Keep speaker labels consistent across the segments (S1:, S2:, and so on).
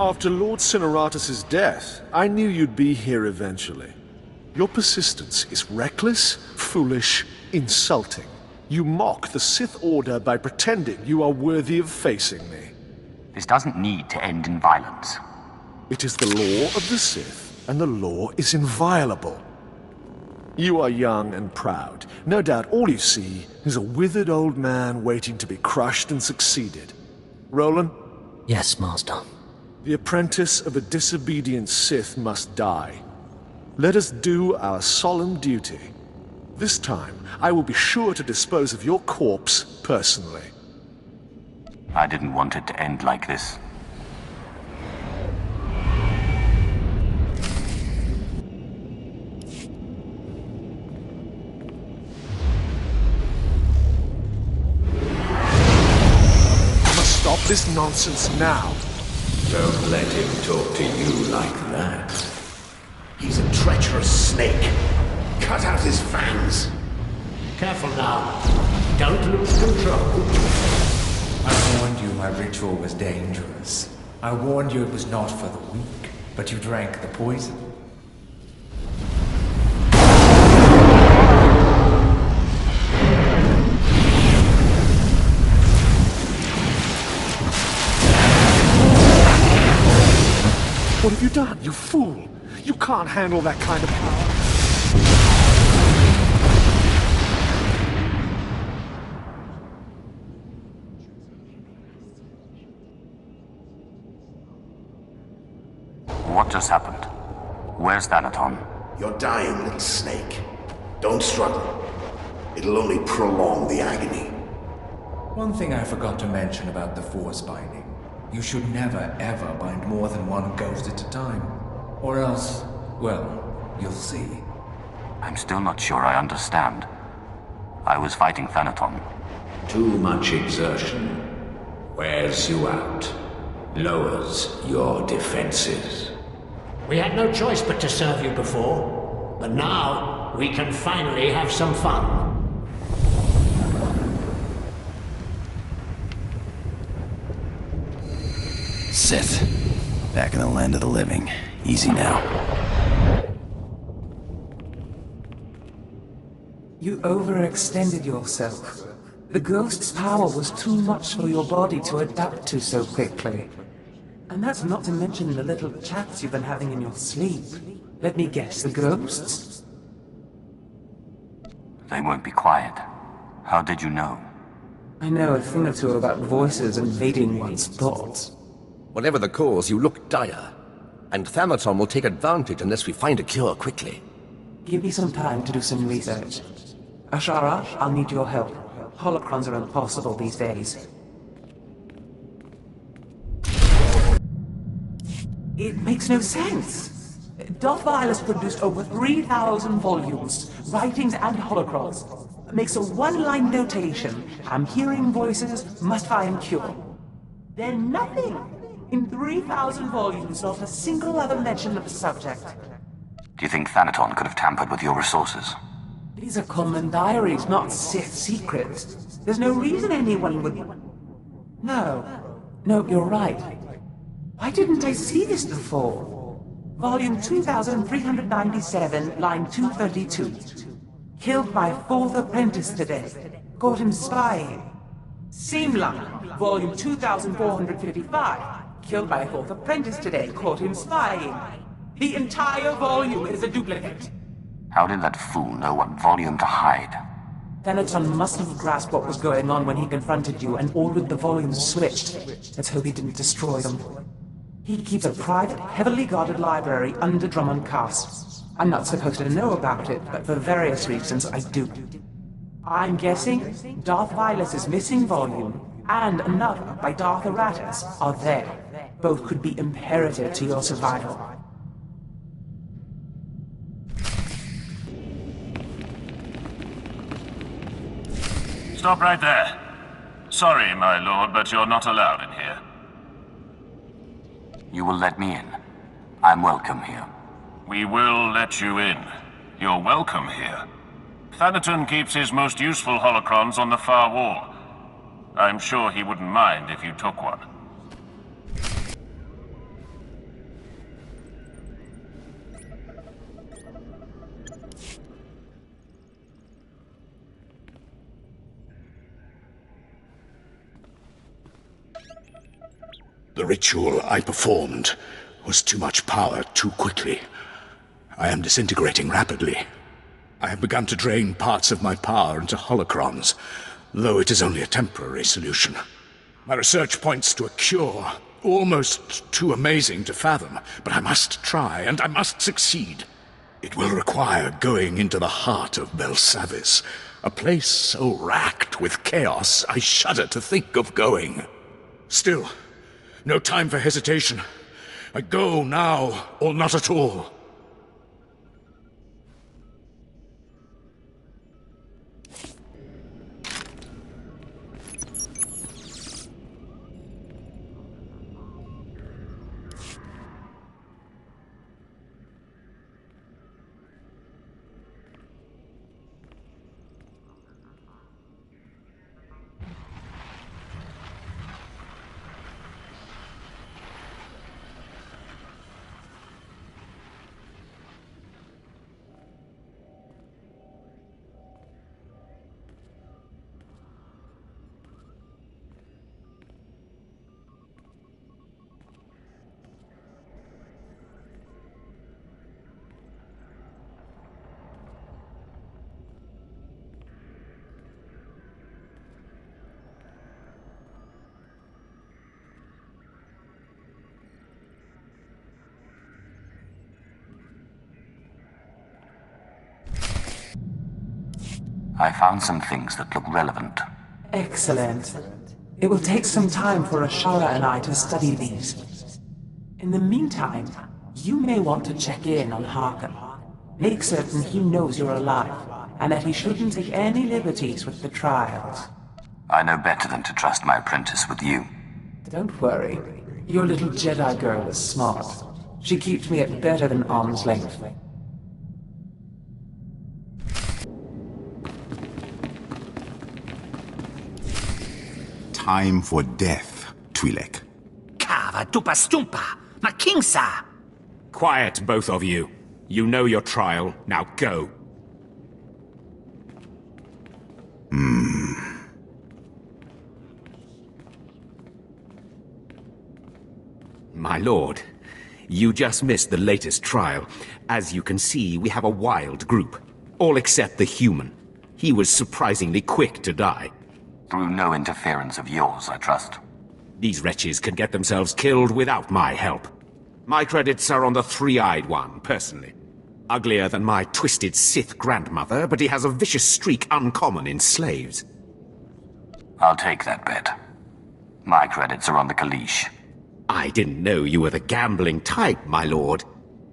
S1: After Lord Cineratus' death, I knew you'd be here eventually. Your persistence is reckless, foolish, insulting. You mock the Sith Order by pretending you are worthy of facing me.
S2: This doesn't need to end in violence.
S1: It is the law of the Sith, and the law is inviolable. You are young and proud. No doubt all you see is a withered old man waiting to be crushed and succeeded. Roland?
S3: Yes, Master.
S1: The apprentice of a disobedient Sith must die. Let us do our solemn duty. This time, I will be sure to dispose of your corpse personally.
S2: I didn't want it to end like this.
S1: I must stop this nonsense now.
S4: Don't let him talk to you like that. He's a treacherous snake. Cut out his fangs.
S5: Careful now. Don't lose control.
S6: I warned you my ritual was dangerous. I warned you it was not for the weak, but you drank the poison.
S1: What have you done, you fool? You can't handle that kind of power.
S2: What just happened? Where's Thanaton?
S4: You're dying, little snake. Don't struggle. It'll only prolong the agony.
S6: One thing I forgot to mention about the Force binding. You should never ever bind more than one ghost at a time. Or else, well, you'll see.
S2: I'm still not sure I understand. I was fighting Thanaton.
S4: Too much exertion wears you out. Lowers your defenses.
S5: We had no choice but to serve you before, but now we can finally have some fun.
S7: Sith. Back in the land of the living. Easy now.
S8: You overextended yourself. The ghost's power was too much for your body to adapt to so quickly. And that's not to mention the little chats you've been having in your sleep. Let me guess, the ghosts?
S2: They won't be quiet. How did you know?
S8: I know a thing or two about voices invading one's thoughts.
S9: Whatever the cause, you look dire. And Thanaton will take advantage unless we find a cure quickly.
S8: Give me some time to do some research. Ashara, I'll need your help. Holocrons are impossible these days. It makes no sense. Darth Vylus produced over 3,000 volumes, writings and holocrons. Makes a one-line notation. I'm hearing voices, must find cure. Then nothing. In 3,000 volumes, not a single other mention of the subject.
S2: Do you think Thanaton could have tampered with your resources?
S8: These are common diaries, not Sith secrets. There's no reason anyone would... No, you're right. Why didn't I see this before? Volume 2397, line 232. Killed my fourth apprentice today. Caught him spying. Seamline, volume 2455. Killed my fourth apprentice today. Caught him spying. The entire volume is a duplicate.
S2: How did that fool know what volume to hide?
S8: Thanaton must have grasped what was going on when he confronted you and ordered the volumes switched. Let's hope he didn't destroy them. He keeps a private, heavily guarded library under Drummond Castle. I'm not supposed to know about it, but for various reasons I do. I'm guessing Darth Vylus' missing volume and another by Darth Aratus are there. Both could be imperative to your survival.
S10: Stop right there. Sorry, my lord, but you're not allowed in here.
S2: You will let me in. I'm welcome here.
S10: We will let you in. You're welcome here. Thanaton keeps his most useful holocrons on the far wall. I'm sure he wouldn't mind if you took one.
S4: The ritual I performed was too much power too quickly. I am disintegrating rapidly. I have begun to drain parts of my power into holocrons, though it is only a temporary solution. My research points to a cure, almost too amazing to fathom, but I must try, and I must succeed. It will require going into the heart of Belsavis, a place so racked with chaos I shudder to think of going. Still, no time for hesitation. I go now, or not at all.
S2: I found some things that look relevant.
S8: Excellent. It will take some time for Ashara and I to study these. In the meantime, you may want to check in on Harkon. Make certain he knows you're alive, and that he shouldn't take any liberties with the trials.
S2: I know better than to trust my apprentice with you.
S8: Don't worry. Your little Jedi girl is smart. She keeps me at better than arm's length.
S3: Time for death, Twi'lek.
S11: Kava tupa stumpa, makingsa.
S12: Quiet, both of you. You know your trial. Now go. My lord, you just missed the latest trial. As you can see, we have a wild group. All except the human. He was surprisingly quick to die.
S2: Through no interference of yours, I trust.
S12: These wretches can get themselves killed without my help. My credits are on the three-eyed one, personally. Uglier than my twisted Sith grandmother, but he has a vicious streak uncommon in slaves.
S2: I'll take that bet. My credits are on the Kaleesh.
S12: I didn't know you were the gambling type, my lord.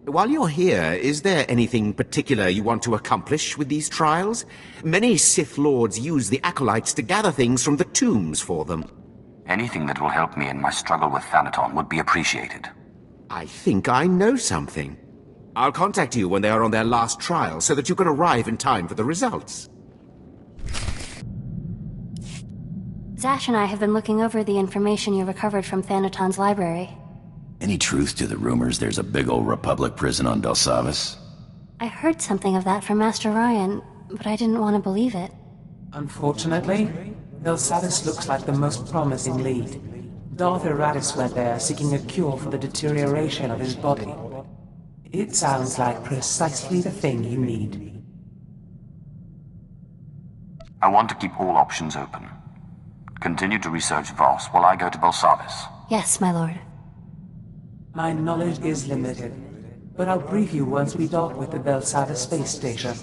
S12: While you're here, is there anything particular you want to accomplish with these trials? Many Sith Lords use the Acolytes to gather things from the tombs for them.
S2: Anything that will help me in my struggle with Thanaton would be appreciated.
S12: I think I know something. I'll contact you when they are on their last trial, so that you can arrive in time for the results.
S13: Zash and I have been looking over the information you recovered from Thanaton's library.
S7: Any truth to the rumors there's a big old Republic prison on Belsavis?
S13: I heard something of that from Master Ryan, but I didn't want to believe it.
S8: Unfortunately, Belsavis looks like the most promising lead. Darth Eratis went there seeking a cure for the deterioration of his body. It sounds like precisely the thing you need.
S2: I want to keep all options open. Continue to research Voss while I go to Belsavis.
S13: Yes, my lord.
S8: My knowledge is limited, but I'll brief you once we dock with the Belsavis space station.